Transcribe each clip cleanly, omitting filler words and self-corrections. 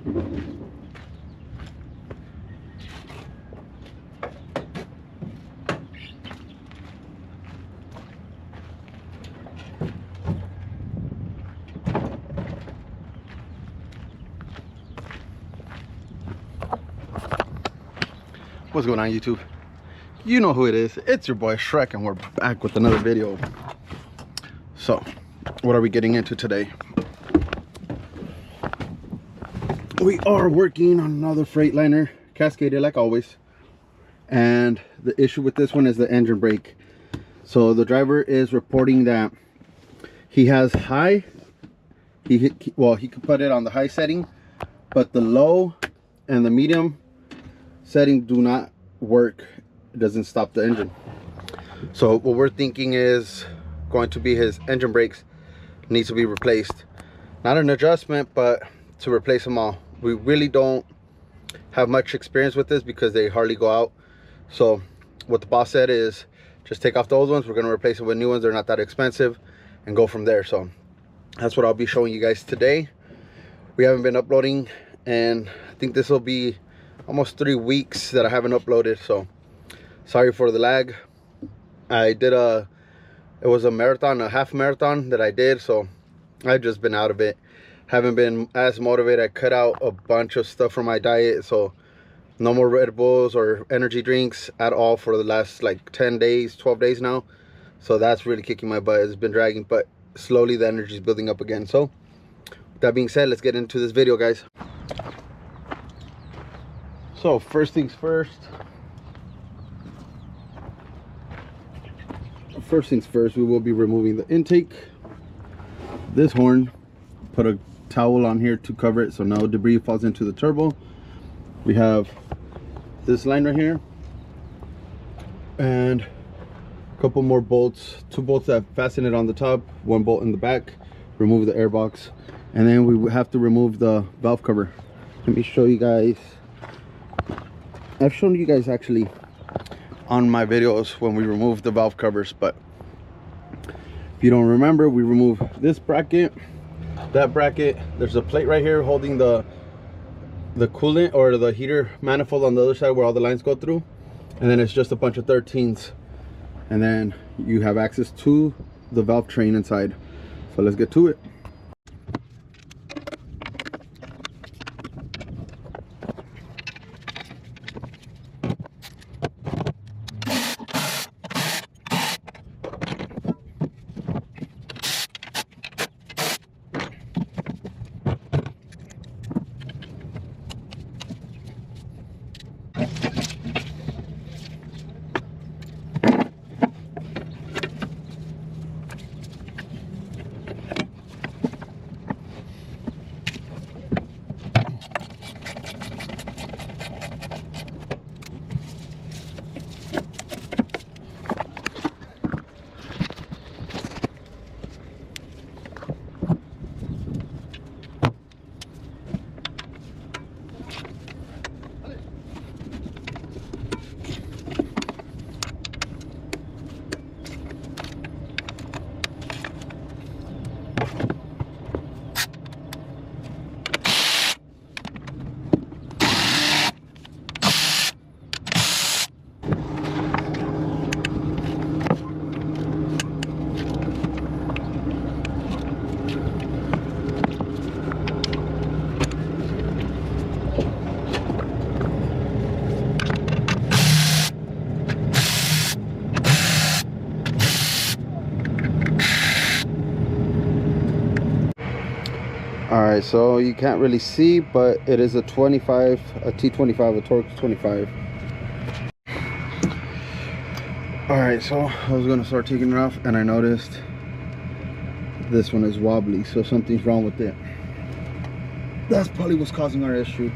What's going on, YouTube? You know who it is. It's your boy Shrek, and we're back with another video. So, what are we getting into today? We are working on another Freightliner, cascaded like always. And the issue with this one is the engine brake. So the driver is reporting that he has high. He could put it on the high setting, but the low and the medium setting do not work. It doesn't stop the engine. So what we're thinking is going to be his engine brakes needs to be replaced. Not an adjustment, but to replace them all. We really don't have much experience with this because they hardly go out. So what the boss said is just take off the old ones. We're going to replace them with new ones. They're not that expensive, and go from there. So that's what I'll be showing you guys today. We haven't been uploading, and I think this will be almost 3 weeks that I haven't uploaded, so sorry for the lag. I did it was a marathon, a half marathon that I did, so I've just been out of it. Haven't been as motivated. I cut out a bunch of stuff from my diet, so no more Red Bulls or energy drinks at all for the last like 10 days, 12 days now. So that's really kicking my butt. It's been dragging, but slowly the energy is building up again. So with that being said, let's get into this video, guys. So first things first. We will be removing the intake, this horn, put a towel on here to cover it so no debris falls into the turbo. We have this line right here and a couple more bolts, 2 bolts that fasten it on the top, 1 bolt in the back. Remove the air box, and then we have to remove the valve cover. Let me show you guys. I've shown you guys actually on my videos when we remove the valve covers, but if you don't remember, we remove this bracket, that bracket. There's a plate right here holding the coolant or the heater manifold on the other side where all the lines go through, and then it's just a bunch of 13s, and then you have access to the valve train inside. So let's get to it. Alright, so you can't really see, but it is a T25, a Torx 25. Alright, so I was going to start taking it off, and I noticed this one is wobbly, so something's wrong with it. That's probably what's causing our issue.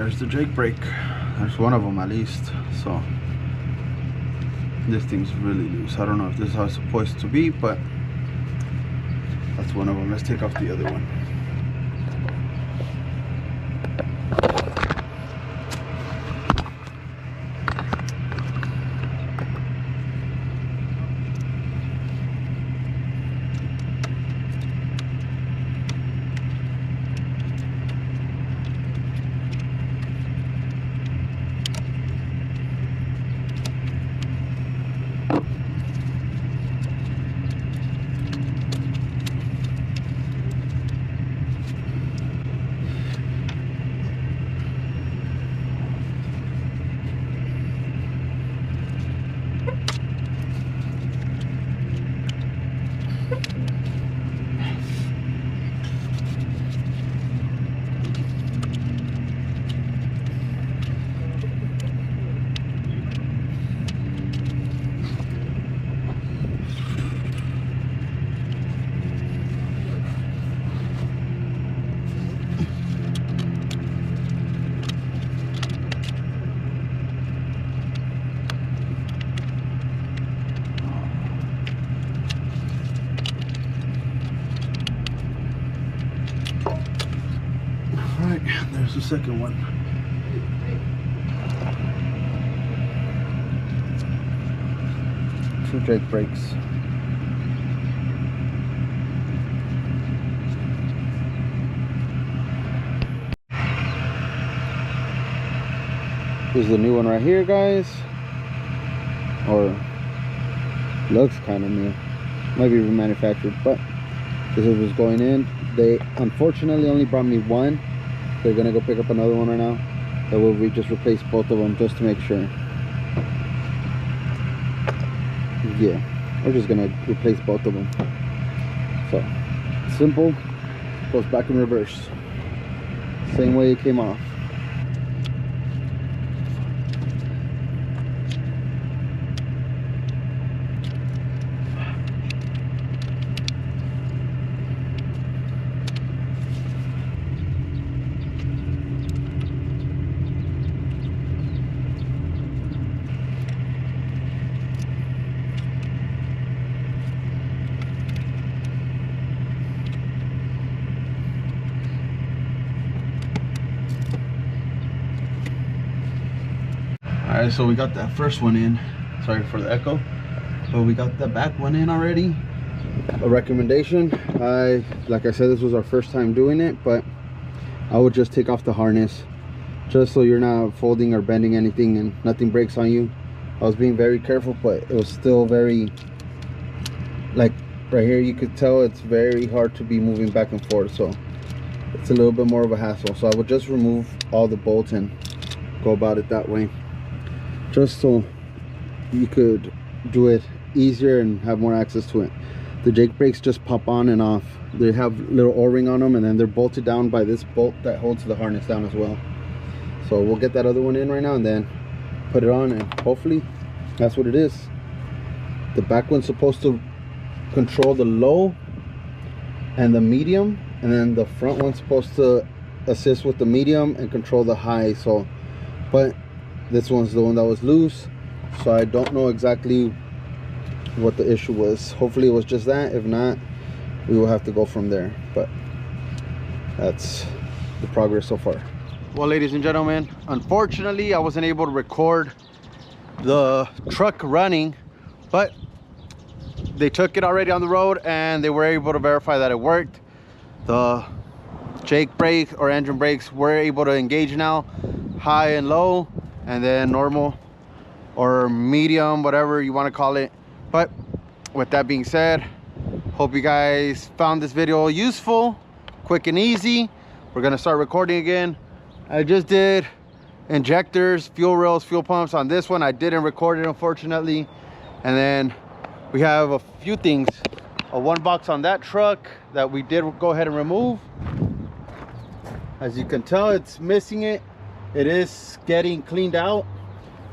there's the Jake brake. There's one of them at least. So this thing's really loose. I don't know if this is how it's supposed to be, but that's one of them. Let's take off the other one. Alright, there's the second one. Two Jake brakes. This is the new one right here, guys. Or looks kind of new. Might be remanufactured, but this is what's going in. They unfortunately only brought me one. They're gonna go pick up another one right now. That will just replace both of them just to make sure. Yeah, we're just gonna replace both of them. So simple, goes back in reverse, same way it came off. Alright, so we got that first one in. Sorry for the echo. But we got the back one in already. A recommendation. Like I said, this was our first time doing it, but I would just take off the harness just so you're not folding or bending anything and nothing breaks on you. I was being very careful, but it was still very, like right here you could tell it's very hard to be moving back and forth, so it's a little bit more of a hassle. So I would just remove all the bolts and go about it that way, just so you could do it easier and have more access to it. The Jake brakes just pop on and off. They have little o-ring on them, and then they're bolted down by this bolt that holds the harness down as well. So we'll get that other one in right now and then put it on, and hopefully that's what it is. The back one's supposed to control the low and the medium, and then the front one's supposed to assist with the medium and control the high. So, but this one's the one that was loose, so I don't know exactly what the issue was. Hopefully it was just that. If not, we will have to go from there. But that's the progress so far. Well, ladies and gentlemen, unfortunately I wasn't able to record the truck running, but they took it already on the road and they were able to verify that it worked. The Jake brake or engine brakes were able to engage now, high and low, and then normal or medium, whatever you want to call it. But with that being said, hope you guys found this video useful, quick and easy. We're gonna start recording again. I just did injectors, fuel rails, fuel pumps on this one. I didn't record it, unfortunately. And then we have a few things. A one box on that truck that we did go ahead and remove. As you can tell, it's missing it. It is getting cleaned out.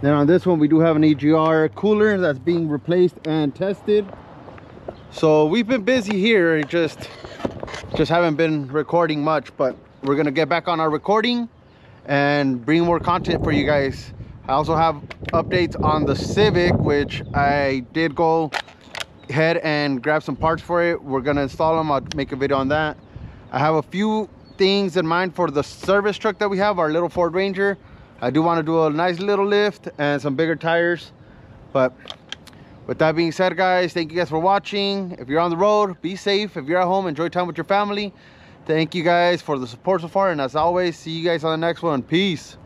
Then on this one, we do have an EGR cooler that's being replaced and tested. So we've been busy here, just haven't been recording much, but we're gonna get back on our recording and bring more content for you guys. I also have updates on the Civic, which I did go ahead and grab some parts for it. We're gonna install them. I'll make a video on that. I have a few things in mind for the service truck that we have, our little Ford Ranger. I do want to do a nice little lift and some bigger tires. But with that being said, guys, thank you guys for watching. If you're on the road, be safe. If you're at home, enjoy time with your family. Thank you guys for the support so far, and as always, see you guys on the next one. Peace.